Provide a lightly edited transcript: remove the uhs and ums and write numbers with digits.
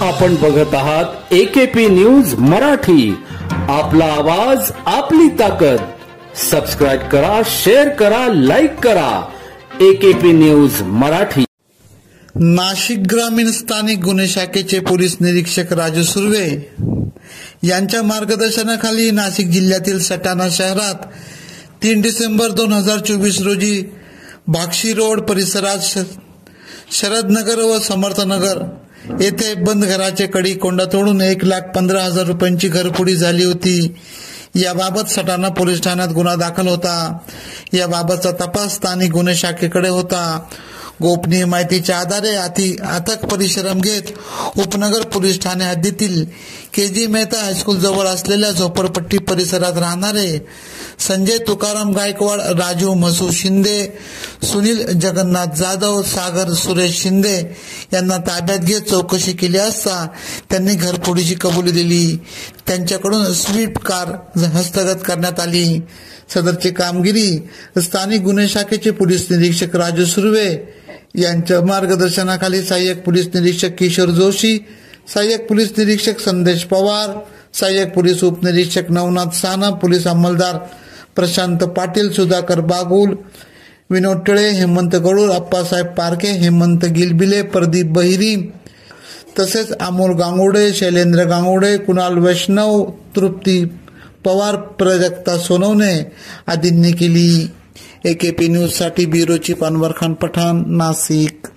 आपण बघत आहात AKP न्यूज मराठी. आपला आवाज आपली ताकद. सबस्क्राइब करा, शेअर करा, लाईक करा. AKP news Marathi. नाशिक ग्रामीण स्थानिक गुन्हे शाखेचे पोलीस निरीक्षक राजू सुर्वे यांच्या मार्गदर्शनाखाली नाशिक जिल्ह्यातील सटाणा शहरात 3 डिसेंबर 2024 रोजी भाक्षी रोड परिसरात शरदनगर व समर्थनगर येथे बंद घराचे कडी कोंडा तोडून 1,15,000 रुपयांची घरफोडी झाली होती. याबाबत सटाणा पोलीस ठाण्यात गुन्हा दाखल होता. याबाबतचा तपास स्थानिक गुन्हे शाखेकडे होता. गोपनीय माहितीच्या आधारे अथक परिश्रम घेत उपनगर पोलीस ठाणे हद्दीतील KG मेहता हायस्कूल जवळ असलेल्या झोपडपट्टी परिसरात राहणारे संजय तुकाराम गायकवाड, राजू म्हसू शिंदे, सुनील जगन्नाथ जाधव, सागर सुरेश शिंदे यांना ताब्यात घेत चौकशी केली असता त्यांनी घरफोडीची कबुली दिली. त्यांच्याकडून स्विफ्ट कार हस्तगत करण्यात आली. सदरची कामगिरी स्थानिक गुन्हे शाखेचे पोलीस निरीक्षक राजू सुर्वे यांच्या मार्गदर्शनाखाली सहाय्यक पोलीस निरीक्षक किशोर जोशी, सहाय्यक पोलीस निरीक्षक संदेश पवार, सहाय्यक पोलीस उपनिरीक्षक नवनाथ साना, पोलीस अंमलदार प्रशांत पाटील, सुधाकर बागुल, विनोद टिळे, हेमंत गरुड, अप्पासाहेब पारखे, हेमंत गिलबिले, प्रदीप बहिरी तसेच अमोल गांगुडे, शैलेंद्र गांगुडे, कुणाल वैष्णव, तृप्ती पवार, प्राजक्ता सोनवणे आदींनी केली. AKP न्यूज साठी ब्युरो चीफ अनवर खान पठाण, नाशिक.